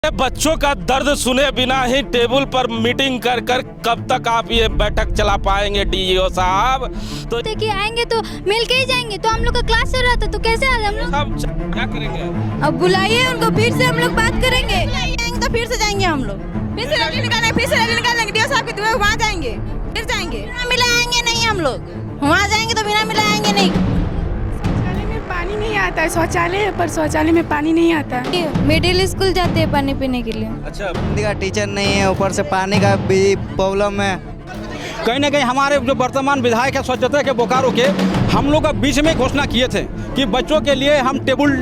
बच्चों का दर्द सुने बिना ही टेबल पर मीटिंग कर कर कब तक आप ये बैठक चला पाएंगे डीईओ साहब? तो देखिए आएंगे तो मिल के ही जाएंगे। तो हम लोग का क्लास चल रहा था तो कैसे आ हम लोग? हम क्या करेंगे? अब बुलाइए उनको, फिर से हम लोग बात करेंगे। तो फिर से जाएंगे हम लोग, फिर से रैली निकालेंगे डीओ साहब के वहाँ जाएंगे, फिर जाएंगे। बिना मिलाएंगे नहीं हम लोग, वहाँ जाएंगे तो बिना मिलाएंगे नहीं। शौचालय में पानी नहीं आता है, शौचालय है पर शौचालय में पानी नहीं आता है। मिडिल स्कूल जाते हैं पानी पीने के लिए। अच्छा, हिंदी का टीचर नहीं है, ऊपर से पानी का भी प्रॉब्लम है। कहीं ना कहीं हमारे जो वर्तमान विधायक है स्वच्छता के बोकारो के, हम लोग का बीच में घोषणा किए थे कि बच्चों के लिए हम टेबल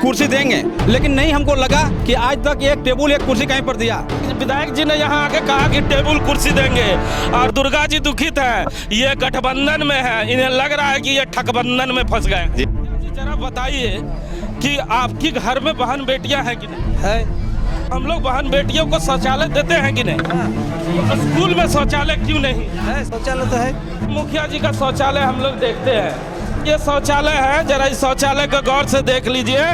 कुर्सी देंगे, लेकिन नहीं हमको लगा कि आज तक एक टेबल एक कुर्सी कहीं पर दिया। विधायक जी ने यहाँ आके कहा कि टेबल कुर्सी देंगे और दुर्गा जी दुखित है, ये गठबंधन में है, इन्हें लग रहा है कि ये ठगबंधन में फंस गए। जी जरा बताइए कि आपकी घर में बहन बेटियां हैं कि नहीं? है। हम लोग बहन बेटियों को शौचालय देते हैं कि नहीं? तो स्कूल में शौचालय क्यों नहीं है शौचालय तो है। मुखिया जी का शौचालय हम लोग देखते हैं, ये शौचालय है, जरा इस शौचालय को गौर से देख लीजिए,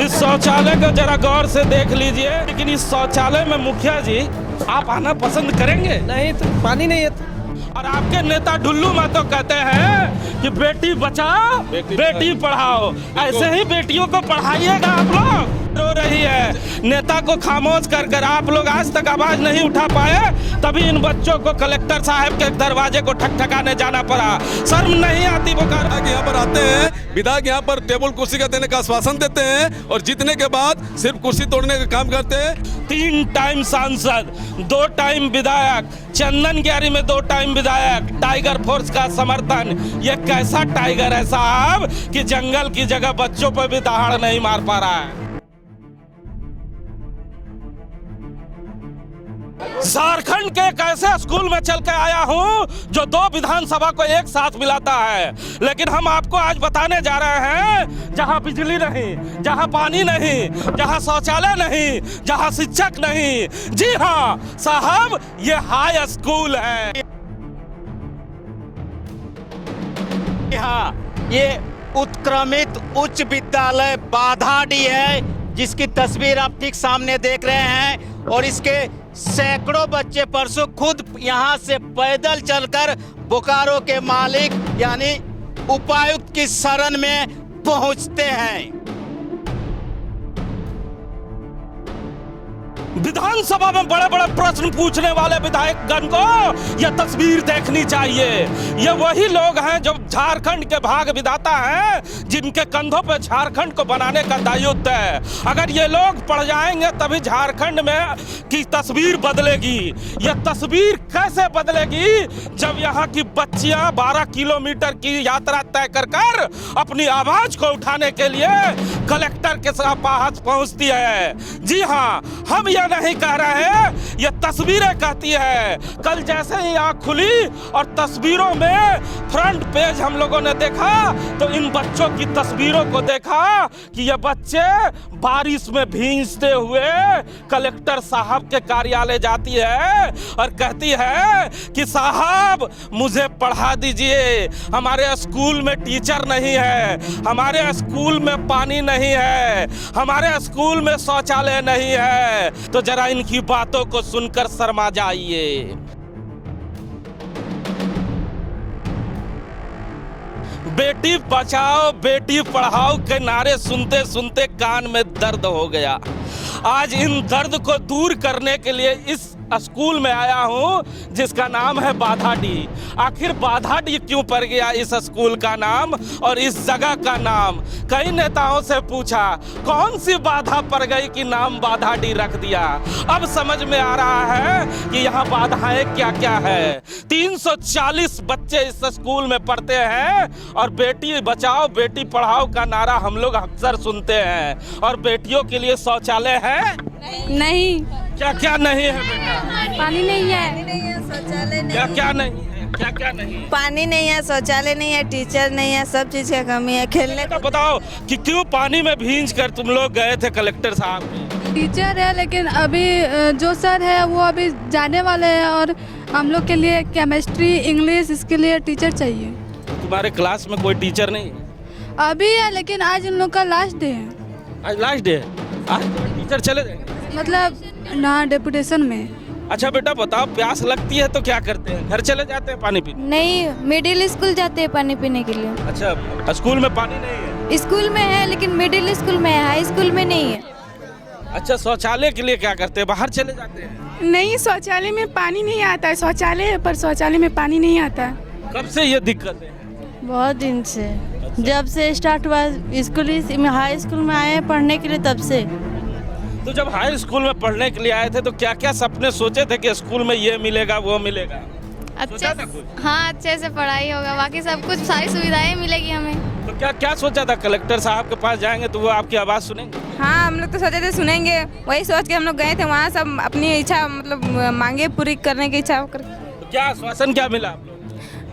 इस शौचालय को जरा गौर से देख लीजिए। लेकिन इस शौचालय में मुखिया जी आप आना पसंद करेंगे? नहीं तो पानी नहीं है। और आपके नेता ढुल्लू महतो कहते हैं कि बेटी बचाओ बेटी पढ़ाओ, ऐसे ही बेटियों को पढ़ाइएगा। आप लोग रो रही है, नेता को खामोश कर कर आप लोग आज तक आवाज नहीं उठा पाए, तभी इन बच्चों को कलेक्टर साहब के दरवाजे को ठकठकाने जाना पड़ा। शर्म नहीं आती बोकारो? यहाँ पर आते हैं, विधायक यहाँ पर टेबल कुर्सी का देने का आश्वासन देते हैं और जीतने के बाद सिर्फ कुर्सी तोड़ने का काम करते हैं। 3 टाइम सांसद, 2 टाइम विधायक, चंदन ग्यारी में 2 टाइम विधायक, टाइगर फोर्स का समर्थन। ये कैसा टाइगर है साहब कि जंगल की जगह बच्चों पर भी दहाड़ नहीं मार पा रहा है। झारखंड के एक ऐसे स्कूल में चल के आया हूं जो 2 विधानसभा को एक साथ मिलाता है, लेकिन हम आपको आज बताने जा रहे हैं जहां बिजली नहीं, जहां पानी नहीं, जहां शौचालय नहीं, जहां शिक्षक नहीं। जी हां साहब, ये हाई स्कूल है। हाँ, ये उत्क्रमित उच्च विद्यालय बाधाडी है, जिसकी तस्वीर आप ठीक सामने देख रहे हैं। और इसके सैकड़ों बच्चे परसों खुद यहाँ से पैदल चलकर बोकारो के मालिक यानी उपायुक्त की शरण में पहुँचते हैं। विधानसभा में बड़े बड़े प्रश्न पूछने वाले विधायकगण को यह तस्वीर देखनी चाहिए। ये वही लोग हैं जो झारखंड के भाग विधाता हैं, जिनके कंधों पे झारखंड को बनाने का दायित्व है। अगर ये लोग पड़ जाएंगे तभी झारखंड में की तस्वीर बदलेगी। यह तस्वीर कैसे बदलेगी जब यहाँ की बच्चियां 12 किलोमीटर की यात्रा तय कर कर अपनी आवाज को उठाने के लिए कलेक्टर के पास पहुंचती है। जी हाँ, हम यह नहीं कह रहे हैं, ये तस्वीरें कहती है। कल जैसे ही आँख खुली और तस्वीरों में फ्रंट पेज हम लोगों ने देखा तो इन बच्चों की तस्वीरों को देखा कि ये बच्चे बारिश में भींजते हुए कलेक्टर साहब के कार्यालय जाती है और कहती है कि साहब मुझे पढ़ा दीजिए, हमारे स्कूल में टीचर नहीं है, हमारे स्कूल में पानी नहीं है, हमारे स्कूल में शौचालय नहीं है। तो जरा इनकी बातों को सुनकर शर्मा जाइए। बेटी बचाओ बेटी पढ़ाओ के नारे सुनते सुनते कान में दर्द हो गया। आज इन दर्द को दूर करने के लिए इस स्कूल में आया हूं जिसका नाम है बाधाडी। आखिर बाधाडी क्यों पड़ गया इस स्कूल का नाम और इस जगह का नाम? कई नेताओं से पूछा कौन सी बाधा पड़ गई कि नाम बाधाडी रख दिया। अब समझ में आ रहा है कि यहाँ बाधाएं क्या क्या है। 340 बच्चे इस स्कूल में पढ़ते हैं और बेटी बचाओ बेटी पढ़ाओ का नारा हम लोग अक्सर सुनते हैं। और बेटियों के लिए शौचालय है? नहीं। क्या क्या नहीं है बेटा? पानी नहीं है, शौचालय नहीं क्या क्या नहीं है? क्या क्या नहीं है? पानी नहीं है, शौचालय नहीं है, टीचर नहीं है, सब चीज का कमी है। खेलने तो बताओ कि क्यों पानी में भींज कर तुम लोग गए थे कलेक्टर साहब के? टीचर है लेकिन अभी जो सर है वो अभी जाने वाले हैं और हम लोग के लिए केमिस्ट्री इंग्लिश इसके लिए टीचर चाहिए। तुम्हारे क्लास में कोई टीचर नहीं? अभी है लेकिन आज इन लोग का लास्ट डे है। आज लास्ट डे है, आज टीचर चले जाएंगे। मतलब ना डेपुटेशन में। अच्छा बेटा बताओ, प्यास लगती है तो क्या करते हैं? घर चले जाते हैं पानी पीने? नहीं, मिडिल स्कूल जाते हैं पानी पीने के लिए। अच्छा, स्कूल में पानी नहीं है? स्कूल में है लेकिन मिडिल स्कूल में है, हाई स्कूल में नहीं है। अच्छा, शौचालय के लिए क्या करते हैं? बाहर चले जाते हैं? नहीं, शौचालय में पानी नहीं आता है। शौचालय है पर शौचालय में पानी नहीं आता है। कब से ये दिक्कत है? बहुत दिन से, जब से स्टार्ट हुआ स्कूल, हाई स्कूल में आए हैं पढ़ने के लिए, तब से। तो जब हाई स्कूल में पढ़ने के लिए आए थे तो क्या क्या सपने सोचे थे कि स्कूल में ये मिलेगा वो मिलेगा? सोचा था कुछ? हाँ, अच्छे से पढ़ाई होगा, बाकी सब कुछ सारी सुविधाएं मिलेगी हमें। तो क्या क्या सोचा था? कलेक्टर साहब के पास जाएंगे तो वो आपकी आवाज़ सुनेंगे? हाँ, हम लोग तो सोचे थे सुनेंगे, वही सोच के हम लोग गए थे वहाँ। सब अपनी इच्छा मतलब मांगे पूरी करने की इच्छा कर। तो क्या आश्वासन क्या मिला आप लोग?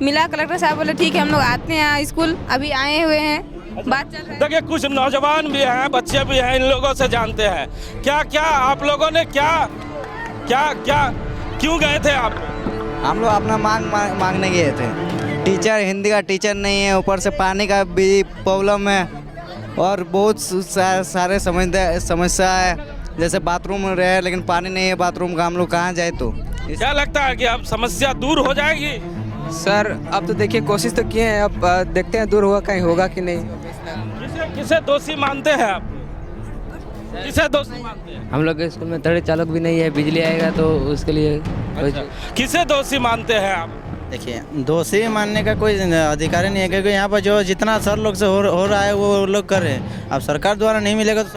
मिला, कलेक्टर साहब बोले ठीक है हम लोग आते हैं स्कूल, अभी आए हुए हैं, बात चल रही है। देखिए कुछ नौजवान भी हैं, बच्चे भी हैं, इन लोगों से जानते हैं क्या क्या आप लोगों ने क्या क्या क्या क्यों गए थे आप? हम लोग अपना मांगने गए थे। टीचर, हिंदी का टीचर नहीं है, ऊपर से पानी का भी प्रॉब्लम है और बहुत सारे समस्या है। जैसे बाथरूम रहे लेकिन पानी नहीं है बाथरूम का, हम लोग कहाँ जाए? तो क्या लगता है कि अब समस्या दूर हो जाएगी? सर अब तो देखिए कोशिश तो किए हैं, अब देखते हैं दूर होगा कहीं होगा कि नहीं। किसे दोषी मानते हैं आप? किसे दोषी मानते हैं? हम लोग के स्कूल में तड़े चालक भी नहीं है, बिजली आएगा तो उसके लिए किसे दोषी मानते हैं आप? देखिए, दोषी मानने का कोई अधिकार नहीं है, क्योंकि यहाँ पर जो जितना सर लोग से हो रहा है वो लोग कर रहे हैं। अब सरकार द्वारा नहीं मिलेगा तो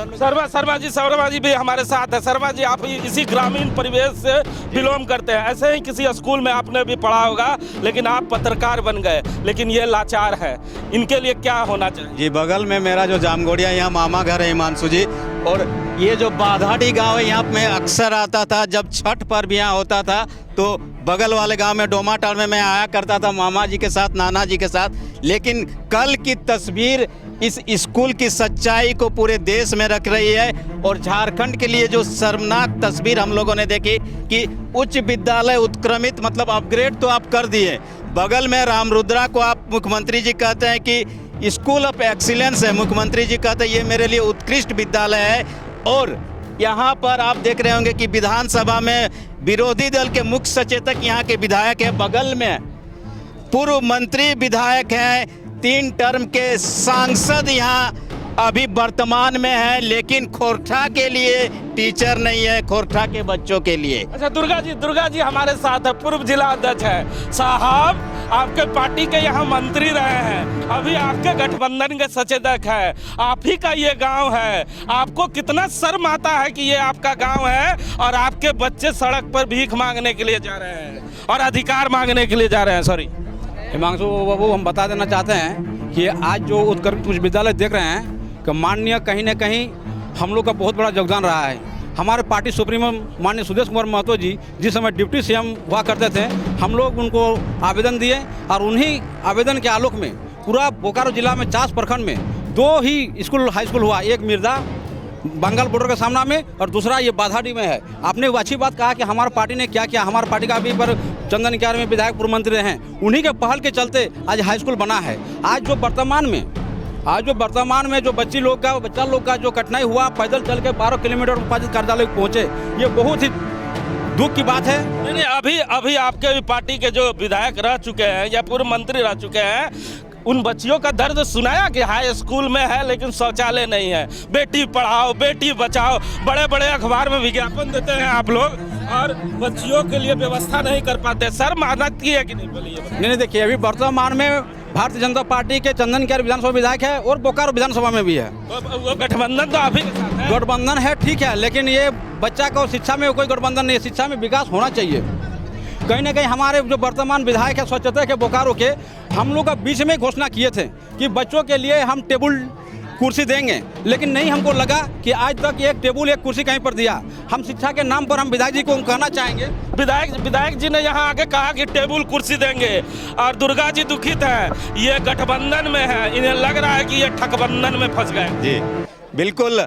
शर्मा जी भी हमारे साथ है। शर्मा जी, आप इसी ग्रामीण परिवेश से बिलोंग करते हैं, ऐसे ही किसी स्कूल में आपने भी पढ़ा होगा, लेकिन आप पत्रकार बन गए, लेकिन ये लाचार है, इनके लिए क्या होना चाहिए? जी, बगल में मेरा जो जामगोड़िया यहाँ मामा घर है हिमांशु जी, और ये जो बाधाडी गांव है यहाँ मैं अक्सर आता था। जब छठ पर्व यहाँ होता था तो बगल वाले गांव में डोमाटार में मैं आया करता था मामा जी के साथ, नाना जी के साथ। लेकिन कल की तस्वीर इस स्कूल की सच्चाई को पूरे देश में रख रही है, और झारखंड के लिए जो शर्मनाक तस्वीर हम लोगों ने देखी कि उच्च विद्यालय उत्क्रमित मतलब अपग्रेड तो आप कर दिए, बगल में रामरुद्रा को आप मुख्यमंत्री जी कहते हैं कि स्कूल ऑफ एक्सीलेंस है, मुख्यमंत्री जी कहते हैं ये मेरे लिए उत्कृष्ट विद्यालय है। और यहाँ पर आप देख रहे होंगे कि विधानसभा में विरोधी दल के मुख्य सचेतक यहाँ के विधायक है, बगल में पूर्व मंत्री विधायक हैं, 3 टर्म के सांसद यहाँ अभी वर्तमान में है, लेकिन खोरठा के लिए टीचर नहीं है, खोरठा के बच्चों के लिए। अच्छा, दुर्गा जी हमारे साथ है, पूर्व जिला अध्यक्ष है साहब, आपके पार्टी के यहाँ मंत्री रहे हैं, अभी आपके गठबंधन के सचेतक है, आप ही का ये गांव है, आपको कितना शर्म आता है कि ये आपका गांव है और आपके बच्चे सड़क पर भीख मांगने के लिए जा रहे हैं और अधिकार मांगने के लिए जा रहे हैं? सॉरी हिमांशु बाबू, हम बता देना चाहते हैं कि आज जो उत्कृष्ट उच्च विद्यालय देख रहे हैं कि माननीय कहीं न कहीं हम लोग का बहुत बड़ा योगदान रहा है। हमारे पार्टी सुप्रीमो माननीय सुदेश कुमार महतो जी जिस समय डिप्टी सीएम हुआ करते थे, हम लोग उनको आवेदन दिए और उन्हीं आवेदन के आलोक में पूरा बोकारो जिला में 40 प्रखंड में 2 ही स्कूल हाई स्कूल हुआ, एक मिर्जा बंगाल बॉर्डर के सामना में और दूसरा ये बाधाडी में है। आपने वो अच्छी बात कहा कि हमारी पार्टी ने क्या किया। हमारी पार्टी का अभी पर चंदन क्यार में विधायक पूर्व मंत्री हैं, उन्हीं के पहल के चलते आज हाई स्कूल बना है। आज जो वर्तमान में जो बच्चा लोग का जो कठिनाई हुआ, पैदल चल के 12 किलोमीटर उपायुक्त कार्यालय पहुँचे, ये बहुत ही दुख की बात है। नहीं, अभी आपके भी पार्टी के जो विधायक रह चुके हैं या पूर्व मंत्री रह चुके हैं, उन बच्चियों का दर्द सुनाया कि हाई स्कूल में है लेकिन शौचालय नहीं है, बेटी पढ़ाओ बेटी बचाओ, बड़े बड़े अखबार में विज्ञापन देते हैं आप लोग और बच्चियों के लिए व्यवस्था नहीं कर पाते। सर मेहनत की है कि नहीं? बोलिए। नहीं, देखिए अभी वर्तमान में भारतीय जनता पार्टी के चंदन क्यार विधानसभा विधायक है और बोकारो विधानसभा में भी है। वो गठबंधन तो अभी गठबंधन है, ठीक है, लेकिन ये बच्चा को शिक्षा में कोई गठबंधन नहीं है, शिक्षा में विकास होना चाहिए। कहीं ना कहीं हमारे जो वर्तमान विधायक है स्वच्छता के बोकारो के, हम लोग का बीच में घोषणा किए थे कि बच्चों के लिए हम टेबल कुर्सी देंगे, लेकिन नहीं हमको लगा कि आज तक एक टेबल एक कुर्सी कहीं पर दिया। हम शिक्षा के नाम पर हम विधायक जी को कहना चाहेंगे, विधायक जी ने यहाँ आके कहा कि टेबल कुर्सी देंगे और दुर्गा जी दुखित है, ये गठबंधन में है, इन्हें लग रहा है कि ये ठगबंधन में फंस गए। जी बिल्कुल,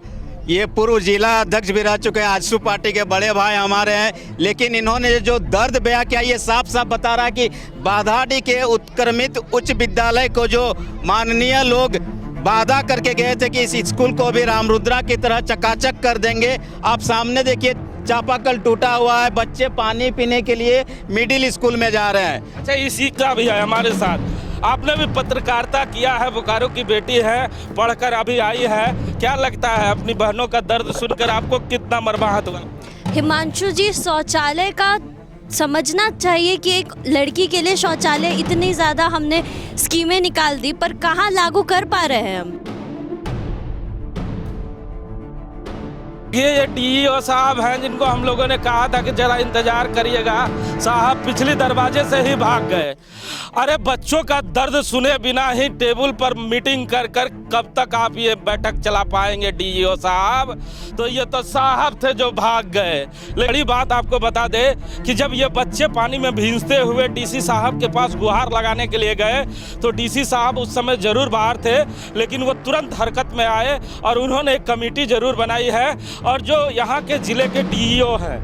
ये पूर्व जिला अध्यक्ष भी रह चुके हैं, आजसू पार्टी के बड़े भाई हमारे हैं, लेकिन इन्होंने जो दर्द बयां किया ये साफ साफ बता रहा है कि बाधाडी के उत्क्रमित उच्च विद्यालय को जो माननीय लोग वादा करके गए थे कि इस स्कूल को भी रामरुद्रा की तरह चकाचक कर देंगे। आप सामने देखिए चापाकल टूटा हुआ है, बच्चे पानी पीने के लिए मिडिल स्कूल में जा रहे हैं। अच्छा, इसी का भी है हमारे साथ। आपने भी पत्रकारिता किया है, बोकारो की बेटी है, पढ़कर अभी आई है, क्या लगता है अपनी बहनों का दर्द सुनकर आपको कितना मर्माहत हुआ? हिमांशु जी, शौचालय का समझना चाहिए कि एक लड़की के लिए शौचालय इतनी ज़्यादा हमने स्कीमें निकाल दी, पर कहाँ लागू कर पा रहे हैं हम? ये डीईओ साहब हैं जिनको हम लोगों ने कहा था कि जरा इंतजार करिएगा, साहब पिछले दरवाजे से ही भाग गए। अरे बच्चों का दर्द सुने बिना ही टेबल पर मीटिंग कर कर कब तक आप ये बैठक चला पाएंगे डीईओ साहब? तो ये तो साहब थे जो भाग गए। बड़ी बात आपको बता दे कि जब ये बच्चे पानी में भींजते हुए डीसी साहब के पास गुहार लगाने के लिए गए तो डीसी साहब उस समय जरूर बाहर थे, लेकिन वो तुरंत हरकत में आए और उन्होंने एक कमेटी जरूर बनाई है और जो यहाँ के जिले के डीईओ हैं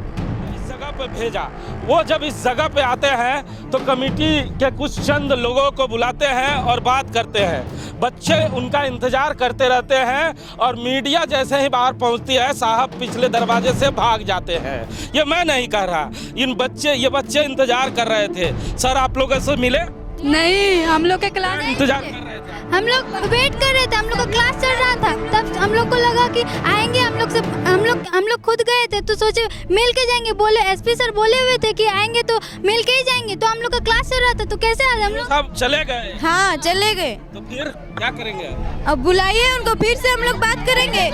इस जगह पे भेजा। वो जब इस जगह पे आते हैं तो कमेटी के कुछ चंद लोगों को बुलाते हैं और बात करते हैं। बच्चे उनका इंतजार करते रहते हैं और मीडिया जैसे ही बाहर पहुंचती है साहब पिछले दरवाजे से भाग जाते हैं। ये मैं नहीं कह रहा, ये बच्चे इंतजार कर रहे थे। सर आप लोगों से मिले? नहीं, हम लोग के क्लास इंतजार कर रहे थे, हम लोग वेट कर रहे थे, हम लोग का क्लास चल रहा था, तब हम लोग को लगा कि आएंगे। हम लोग खुद गए थे तो सोचे मिल के जाएंगे, बोले एसपी सर बोले हुए थे कि आएंगे तो मिल के ही जाएंगे, तो हम लोग का क्लास चल रहा था तो कैसे आ हम लोग? सब चले गए? हाँ चले गए। तो फिर क्या करेंगे? अब बुलाइए उनको, फिर से हम लोग बात करेंगे।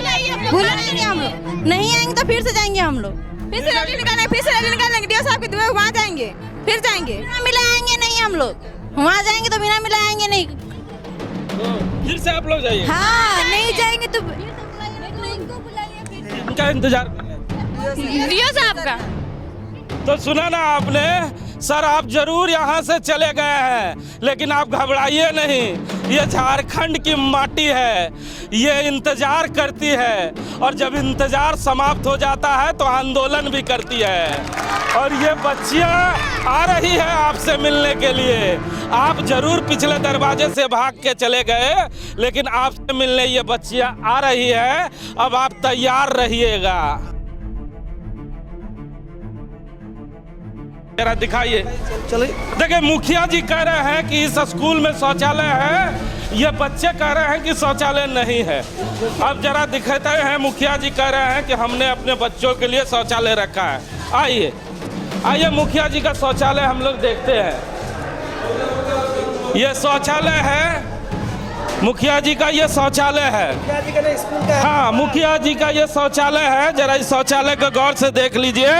बुलाएंगे हम लोग, नहीं आएंगे तो फिर से जाएंगे हम लोग, फिर से रैली निकालेंगे, फिर से रैली निकालेंगे डीओ साहब की दुआ, वहाँ जाएंगे, फिर जाएंगे। बिना मिलाएंगे नहीं हम लोग, वहाँ जाएंगे तो बिना मिलाएंगे नहीं। तो फिर से आप लोग जाइए? हाँ नहीं जाएंगे तो इनका इंतजार कर रहे हैं डीओ साहब का। तो सुना ना आपने, सर आप जरूर यहाँ से चले गए हैं लेकिन आप घबराइए नहीं, ये झारखंड की माटी है, ये इंतजार करती है और जब इंतजार समाप्त हो जाता है तो आंदोलन भी करती है। और ये बच्चियाँ आ रही है आपसे मिलने के लिए। आप जरूर पिछले दरवाजे से भाग के चले गए लेकिन आपसे मिलने ये बच्चियाँ आ रही है, अब आप तैयार रहिएगा। जरा दिखाइए। देखिए मुखिया जी कह रहे हैं कि इस स्कूल में शौचालय है, ये बच्चे कह रहे हैं कि शौचालय नहीं है। अब जरा दिखाते हैं, मुखिया जी कह रहे हैं कि हमने अपने बच्चों के लिए शौचालय रखा है। आइए आइए मुखिया जी का शौचालय हम लोग देखते हैं। ये शौचालय है, मुखिया जी का ये शौचालय है। हाँ मुखिया जी का ये शौचालय है, जरा इस शौचालय को गौर से देख लीजिए,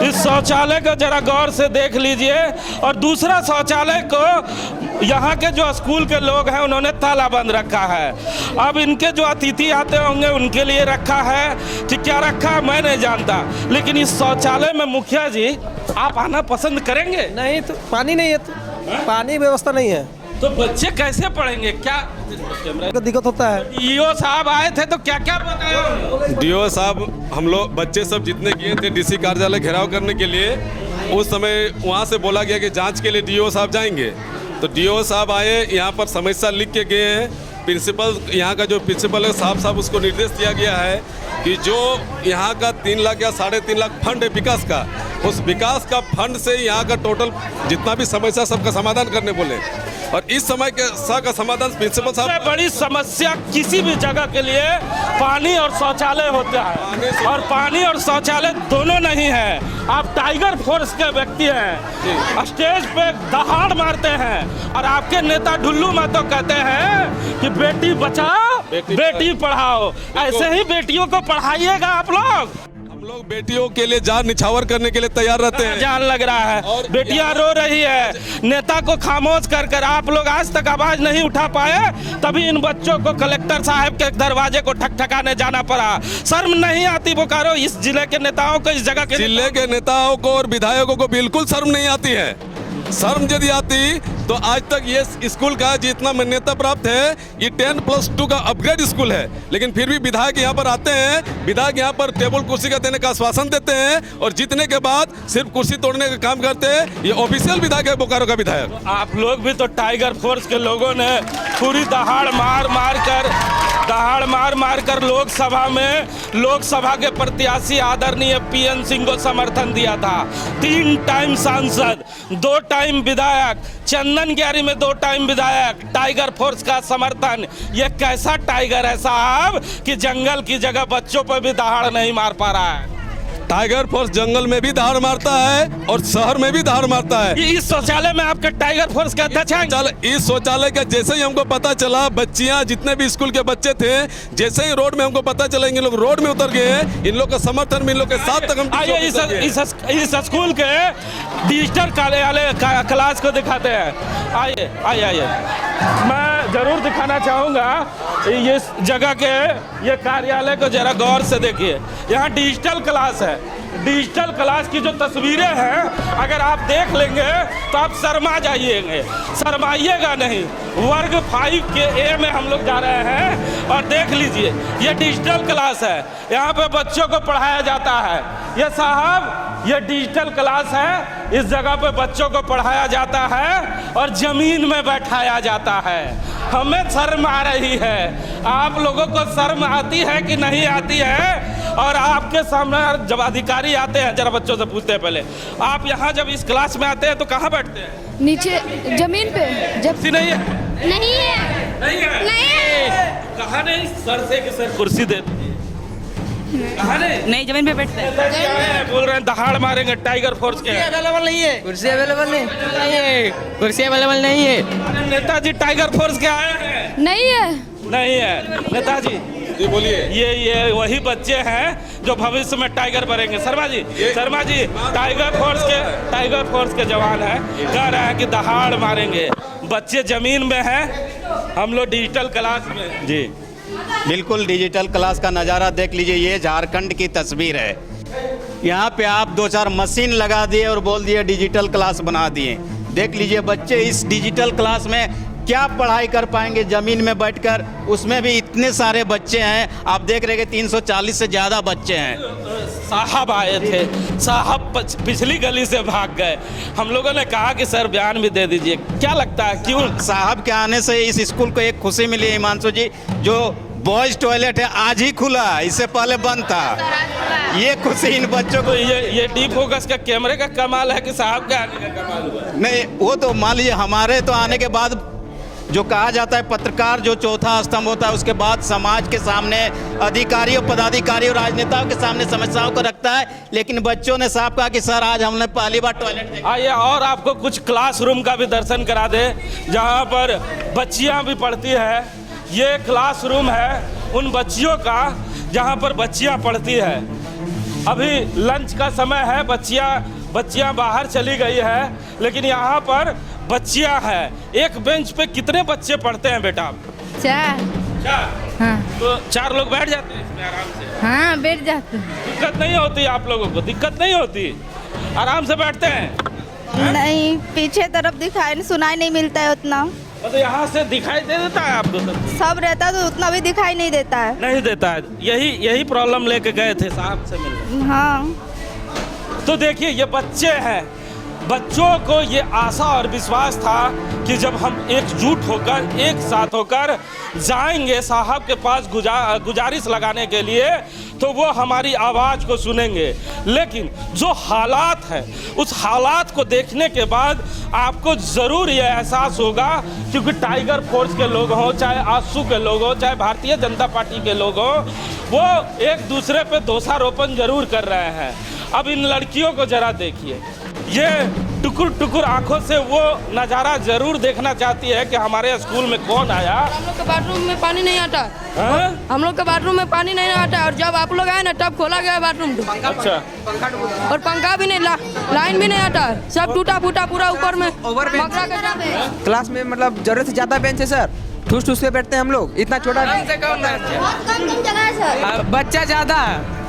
इस शौचालय को जरा गौर से देख लीजिए। और दूसरा शौचालय को यहाँ के जो स्कूल के लोग हैं उन्होंने ताला बंद रखा है। अब इनके जो अतिथि आते होंगे उनके लिए रखा है कि क्या रखा है मैं नहीं जानता, लेकिन इस शौचालय में मुखिया जी आप आना पसंद करेंगे? नहीं तो पानी नहीं है, तो पानी व्यवस्था नहीं है तो बच्चे कैसे पढ़ेंगे? क्या दिक्कत होता है? डीओ साहब आए थे तो क्या क्या बताया? डीओ साहब हम लोग बच्चे सब जितने गए थे डीसी कार्यालय घेराव करने के लिए, उस समय वहाँ से बोला गया कि जांच के लिए डीओ साहब जाएंगे। तो डीओ साहब आए, यहाँ पर समस्या लिख के गए हैं। प्रिंसिपल यहाँ का जो प्रिंसिपल है साहब उसको निर्देश दिया गया है कि जो यहाँ का 3 लाख या 3.5 लाख फंड है विकास का, उस विकास का फंड से यहाँ का टोटल जितना भी समस्या सबका समाधान करने बोले। और इस समय के का समाधान प्रिंसिपल साहब, बड़ी समस्या किसी भी जगह के लिए पानी और शौचालय होता है, और पानी और शौचालय दोनों नहीं है। आप टाइगर फोर्स के व्यक्ति हैं, स्टेज पे दहाड़ मारते हैं और आपके नेता ढुल्लू महतो कहते हैं कि बेटी बचाओ बेटी पढ़ाओ। ऐसे ही बेटियों को पढ़ाइएगा आप लोग। हम लोग बेटियों के लिए जान निछावर करने के लिए तैयार रहते हैं। जान लग रहा है और बेटियां रो रही है, नेता को खामोश कर कर आप लोग आज तक आवाज नहीं उठा पाए, तभी इन बच्चों को कलेक्टर साहब के दरवाजे को ठकठकाने जाना पड़ा। शर्म नहीं आती बोकारो इस जिले के नेताओं को, इस जगह के जिले के नेताओं को और विधायकों को बिल्कुल शर्म नहीं आती है। शर्म यदि आती तो आज तक ये स्कूल का जितना मान्यता प्राप्त है ये 10+2 का अपग्रेड स्कूल है, लेकिन फिर भी विधायक यहाँ पर आते हैं, विधायक यहाँ पर टेबल कुर्सी का देने का आश्वासन देते हैं और जीतने के बाद सिर्फ कुर्सी तोड़ने का काम करते हैं। ये ऑफिशियल विधायक है बोकारो का विधायक। आप लोग भी तो टाइगर फोर्स के लोगों ने पूरी दहाड़ मार कर लोकसभा के प्रत्याशी आदरणीय पीएन सिंह को समर्थन दिया था। 3 टाइम सांसद, 2 टाइम विधायक, चंदन ग्यारी में 2 टाइम विधायक, टाइगर फोर्स का समर्थन। ये कैसा टाइगर है साहब कि जंगल की जगह बच्चों पर भी दहाड़ नहीं मार पा रहा है। टाइगर फोर्स जंगल में भी दहाड़ मारता है और शहर में भी दहाड़ मारता है। इस शौचालय में आपके टाइगर फोर्स के अध्यक्ष हैं। इस शौचालय का जैसे ही हमको पता चला, बच्चियां जितने भी स्कूल के बच्चे थे, जैसे ही रोड में हमको पता चला इन लोग रोड में उतर गए हैं, इन लोग का समर्थन में इन लोग के साथ तक हम आइए इस स्कूल के डिजिटल कार्यालय क्लास को दिखाते हैं। आइए मैं जरूर दिखाना चाहूँगा ये जगह के ये कार्यालय को जरा गौर से देखिए। यहाँ डिजिटल क्लास है। डिजिटल क्लास की जो तस्वीरें हैं अगर आप देख लेंगे तो आप शर्मा जाइएंगे, शर्माइएगा नहीं। वर्ग 5 के ए में हम लोग जा रहे हैं और देख लीजिए ये डिजिटल क्लास है। यहाँ पे बच्चों को पढ़ाया जाता है। ये साहब ये डिजिटल क्लास है, इस जगह पे बच्चों को पढ़ाया जाता है और जमीन में बैठाया जाता है। हमें शर्म आ रही है, आप लोगों को शर्म आती है कि नहीं आती है? और आपके सामने जब अधिकारी आते हैं, जरा बच्चों से पूछते हैं पहले, आप यहाँ जब इस क्लास में आते हैं तो कहाँ बैठते हैं? नीचे जमीन पे। जब नहीं है नहीं है नहीं है कहाँ नहीं? सर से कि सर कुर्सी दे कहाँ नहीं जमीन पे बैठते हैं। बोल रहे हैं दहाड़ मारेंगे टाइगर फोर्स के। अवेलेबल नहीं है, कुर्सी अवेलेबल नहीं है, कुर्सी अवेलेबल नहीं है। नेताजी टाइगर फोर्स के आए हैं? नहीं है नेताजी जी बोलिए। ये वही बच्चे हैं जो भविष्य में टाइगर बनेंगे। शर्मा जी टाइगर फोर्स के जवान हैं, कह रहे हैं कि दहाड़ मारेंगे। बच्चे जमीन में हैं, हम लोग डिजिटल क्लास में। जी बिल्कुल डिजिटल क्लास का नज़ारा देख लीजिए। ये झारखंड की तस्वीर है। यहाँ पे आप 2-4 मशीन लगा दिए और बोल दिए डिजिटल क्लास बना दिए। देख लीजिए बच्चे इस डिजिटल क्लास में क्या पढ़ाई कर पाएंगे जमीन में बैठकर। उसमें भी इतने सारे बच्चे हैं, आप देख रहे हैं 340 से ज़्यादा बच्चे हैं। साहब आए थे, साहब पिछली गली से भाग गए। हम लोगों ने कहा कि सर बयान भी दे दीजिए। क्या लगता है क्यों साहब के आने से इस स्कूल को एक खुशी मिली है हिमांशु जी, जो बॉयज टॉयलेट है आज ही खुला, इससे पहले बंद था। ये खुशी इन बच्चों को। ये डी फोकस का कैमरे का कमाल है कि साहब के आने का कमाल हुआ? नहीं, वो तो मान लीजिए हमारे तो आने के बाद जो कहा जाता है पत्रकार जो चौथा स्तंभ होता है, उसके बाद समाज के सामने अधिकारियों, पदाधिकारियों, राजनेताओं के सामने समस्याओं को रखता है। लेकिन बच्चों ने साफ कहा कि सर आज हमने पहली बार टॉयलेट देखा। आइए और आपको कुछ क्लासरूम का भी दर्शन करा दे जहाँ पर बच्चियाँ भी पढ़ती है। ये क्लासरूम है उन बच्चियों का जहाँ पर बच्चियाँ पढ़ती है। अभी लंच का समय है, बच्चियाँ बाहर चली गई है, लेकिन यहाँ पर बच्चियाँ हैं। एक बेंच पे कितने बच्चे पढ़ते हैं बेटा? 4। हाँ। तो 4 लोग बैठ जाते हैं इसमें आराम से? हाँ बैठ जाते हैं। दिक्कत नहीं होती आप लोगों को? दिक्कत नहीं होती, आराम से बैठते हैं? नहीं, पीछे तरफ दिखाई सुनाई नहीं मिलता है उतना। तो यहाँ से दिखाई दे देता है आपको? सब रहता है तो उतना भी दिखाई नहीं देता है। नहीं देता है। यही प्रॉब्लम लेके गए थे साहब से मिलने। हाँ तो देखिए ये बच्चे हैं, बच्चों को ये आशा और विश्वास था कि जब हम एकजुट होकर एक साथ होकर जाएंगे साहब के पास गुजारिश लगाने के लिए तो वो हमारी आवाज़ को सुनेंगे। लेकिन जो हालात है उस हालात को देखने के बाद आपको ज़रूर ये एहसास होगा, क्योंकि टाइगर फोर्स के लोग हों, चाहे आसू के लोग हों, चाहे भारतीय जनता पार्टी के लोग हों, वो एक दूसरे पे दोषारोपण जरूर कर रहे हैं। अब इन लड़कियों को जरा देखिए, ये टुकुर आंखों से वो नज़ारा जरूर देखना चाहती है कि हमारे स्कूल में कौन आया। हम लोग के बाथरूम में पानी नहीं आता। हम लोग के बाथरूम में पानी नहीं आता और जब आप लोग आए ना तब खोला गया बाथरूम। अच्छा। और पंखा भी नहीं, लाइन भी नहीं आता, सब टूटा फूटा पूरा ऊपर में। क्लास में मतलब जरूरत से ज्यादा बेंच है सर, ठूस ठूस के बैठते हैं हम लोग। इतना छोटा बहुत कम जगह है सर। बच्चा ज्यादा है।